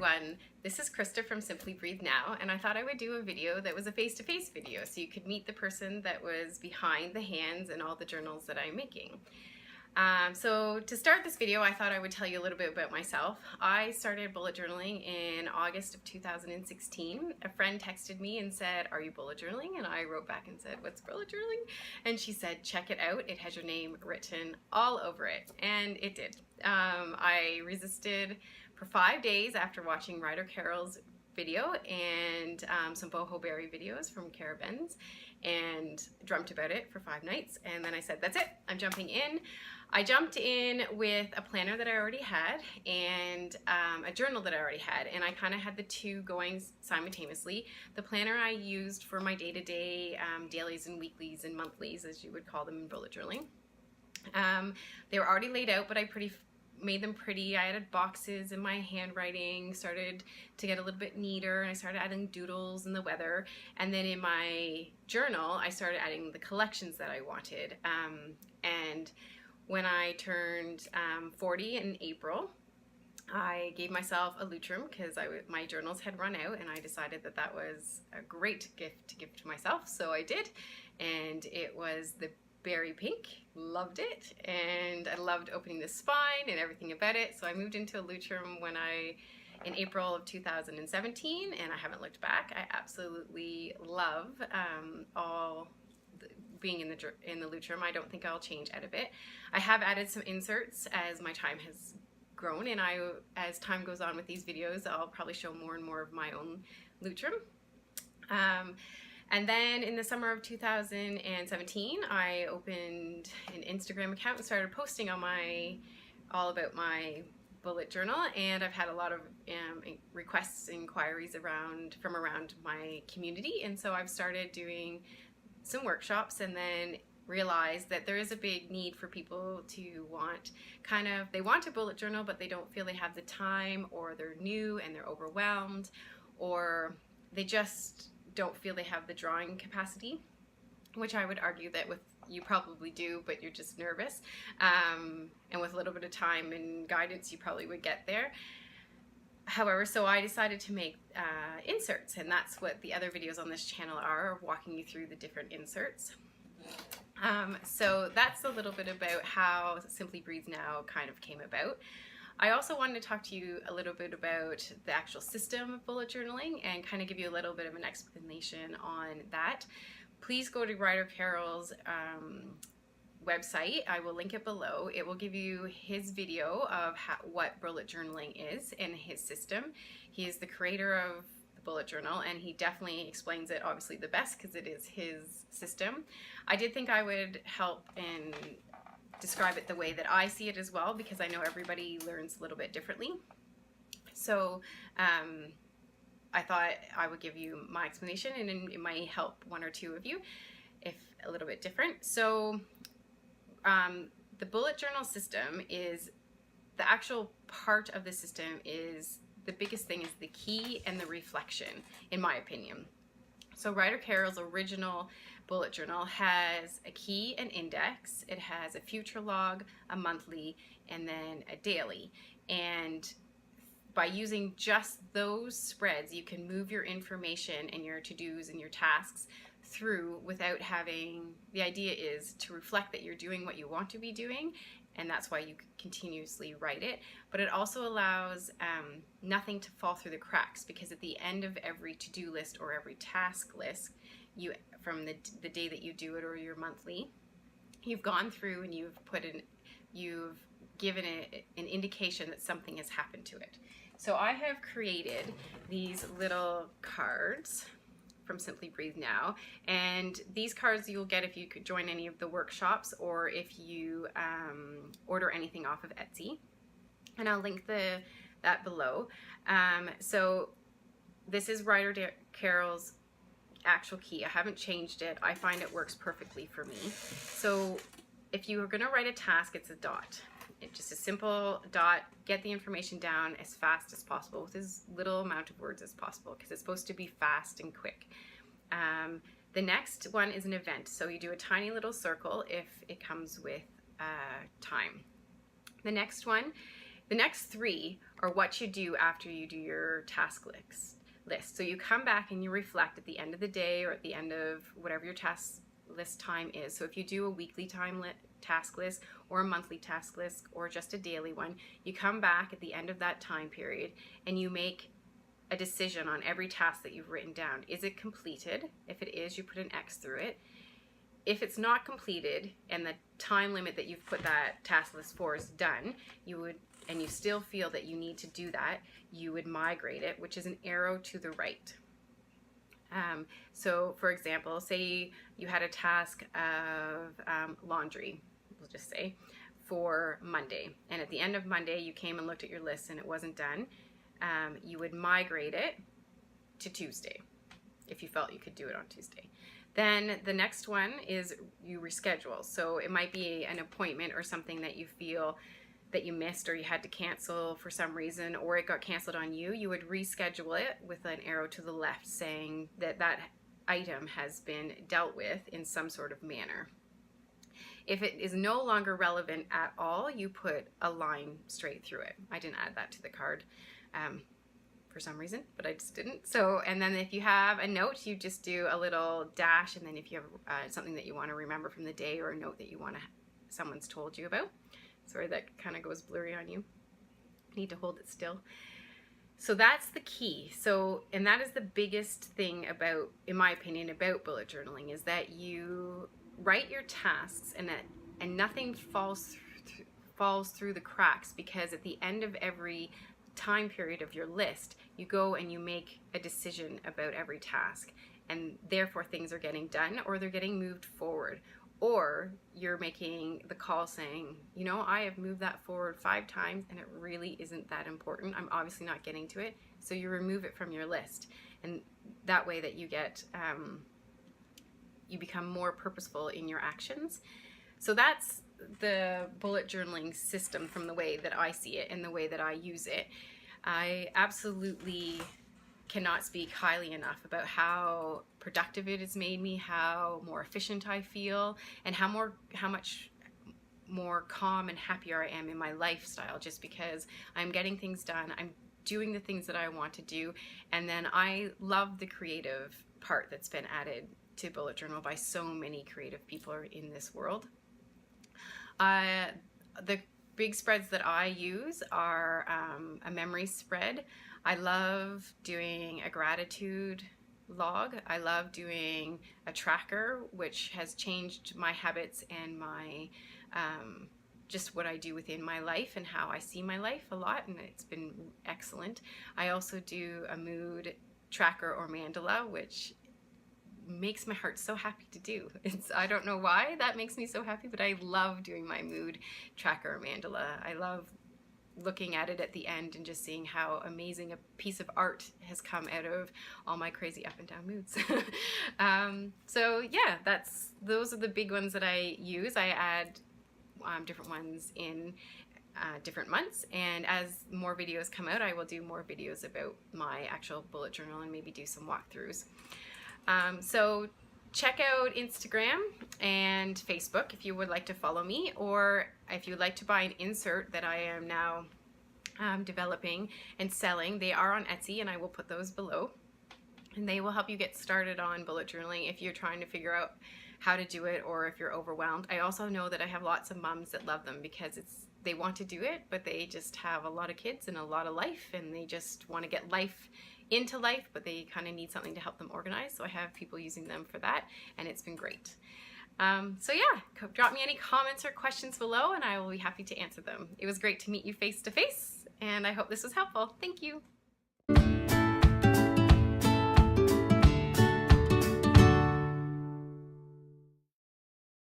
everyone, this is Krista from Simply Breathe Now, and I thought I would do a video that was a face-to-face video so you could meet the person that was behind the hands and all the journals that I'm making. So to start this video, I thought I would tell you a little bit about myself. I started bullet journaling in August of 2016. A friend texted me and said, "Are you bullet journaling?" And I wrote back and said, "What's bullet journaling?" And she said, "Check it out. It has your name written all over it." And it did. I resisted for 5 days after watching Ryder Carroll's video and some boho berry videos from Carroll and dreamt about it for 5 nights. And then I said, that's it, I'm jumping in. I jumped in with a planner that I already had and a journal that I already had, and I kind of had the two going simultaneously. The planner I used for my day-to-day dailies and weeklies and monthlies, as you would call them in bullet journaling. They were already laid out, but I made them pretty. I added boxes in my handwriting, started to get a little bit neater, and I started adding doodles and the weather. And then in my journal, I started adding the collections that I wanted. And when I turned 40 in April, I gave myself a Lutrum because my journals had run out, and I decided that that was a great gift to give to myself, so I did. And it was the berry pink. Loved it, and I loved opening the spine and everything about it. So I moved into a Lutrum in April of 2017, and I haven't looked back. I absolutely love being in the Lutrum. I don't think I'll change out of it. I have added some inserts as my time has grown, and as time goes on with these videos, I'll probably show more and more of my own Lutrum. And then in the summer of 2017, I opened an Instagram account and started posting on all about my bullet journal, and I've had a lot of requests, inquiries from around my community, and so I've started doing some workshops, and then realized that there is a big need for people to they want a bullet journal, but they don't feel they have the time, or they're new and they're overwhelmed, or they just don't feel they have the drawing capacity, which I would argue that you probably do, but you're just nervous. And with a little bit of time and guidance, you probably would get there. However, so I decided to make inserts, and that's what the other videos on this channel are, walking you through the different inserts. So that's a little bit about how Simply Breathe Now kind of came about. I also wanted to talk to you a little bit about the actual system of bullet journaling and kind of give you a little bit of an explanation on that. Please go to Ryder Carroll's website. I will link it below. It will give you his video of what bullet journaling is and his system. He is the creator of the bullet journal, and he definitely explains it obviously the best because it is his system. I did think I would help and describe it the way that I see it as well, because I know everybody learns a little bit differently. So I thought I would give you my explanation, and it might help one or two of you if a little bit different. So the bullet journal system is the actual part of the system is the biggest thing is the key and the reflection, in my opinion. So Ryder Carroll's original bullet journal has a key and index. It has a future log, a monthly, and then a daily. And by using just those spreads, you can move your information and your to-dos and your tasks through without having, the idea is to reflect that you're doing what you want to be doing, and that's why you continuously write it. But it also allows nothing to fall through the cracks, because at the end of every to-do list or every task list, from the day that you do it or your monthly, you've gone through and you've given it an indication that something has happened to it. So I have created these little cards from Simply Breathe Now, and these cards you'll get if you could join any of the workshops or if you order anything off of Etsy, and I'll link that below. So this is Ryder Carroll's actual key. I haven't changed it. I find it works perfectly for me. So if you are going to write a task, it's a dot. It's just a simple dot. Get the information down as fast as possible with as little amount of words as possible, because it's supposed to be fast and quick. The next one is an event. So you do a tiny little circle if it comes with time. The next 3 or what you do after you do your task list. So you come back and you reflect at the end of the day or at the end of whatever your task list time is. So if you do a weekly task list or a monthly task list or just a daily one, you come back at the end of that time period and you make a decision on every task that you've written down. Is it completed? If it is, you put an X through it. If it's not completed and the time limit that you've put that task list for is done, and you still feel that you need to do that, you would migrate it, which is an arrow to the right. So for example, say you had a task of laundry, we'll just say, for Monday, and at the end of Monday you came and looked at your list and it wasn't done, you would migrate it to Tuesday if you felt you could do it on Tuesday. Then the next one is you reschedule. So it might be an appointment or something that you feel that you missed or you had to cancel for some reason, or it got canceled on you. You would reschedule it with an arrow to the left saying that that item has been dealt with in some sort of manner. If it is no longer relevant at all, you put a line straight through it. I didn't add that to the card for some reason, but I just didn't. So, and then if you have a note, you just do a little dash, and then if you have something that you want to remember from the day or a note that you want to, someone's told you about. Sorry, that kind of goes blurry on you. I need to hold it still. So that's the key. So, and that is the biggest thing about, in my opinion, about bullet journaling, is that you write your tasks and nothing falls through the cracks, because at the end of every time period of your list, you go and you make a decision about every task, and therefore things are getting done or they're getting moved forward. Or you're making the call saying, you know, I have moved that forward 5 times and it really isn't that important. I'm obviously not getting to it. So you remove it from your list. And that way that you get, you become more purposeful in your actions. So that's the bullet journaling system from the way that I see it and the way that I use it. I absolutely cannot speak highly enough about how productive it has made me, how more efficient I feel, and how much more calm and happier I am in my lifestyle, just because I'm getting things done, I'm doing the things that I want to do, and then I love the creative part that's been added to bullet journal by so many creative people in this world. The big spreads that I use are a memory spread. I love doing a gratitude log. I love doing a tracker, which has changed my habits and my just what I do within my life and how I see my life a lot, and it's been excellent. I also do a mood tracker or mandala, which makes my heart so happy to do. I don't know why that makes me so happy, but I love doing my mood tracker or mandala. I love looking at it at the end and just seeing how amazing a piece of art has come out of all my crazy up and down moods. So yeah, those are the big ones that I use. I add different ones in different months, and as more videos come out, I will do more videos about my actual bullet journal and maybe do some walkthroughs. So check out Instagram and Facebook if you would like to follow me, or if you would like to buy an insert that I am now developing and selling. They are on Etsy, and I will put those below, and they will help you get started on bullet journaling if you're trying to figure out how to do it, or if you're overwhelmed. I also know that I have lots of moms that love them because they want to do it, but they just have a lot of kids and a lot of life, and they just want to get life into life, but they kind of need something to help them organize. So I have people using them for that, and it's been great. So yeah, drop me any comments or questions below, and I will be happy to answer them. It was great to meet you face to face, and I hope this was helpful. Thank you.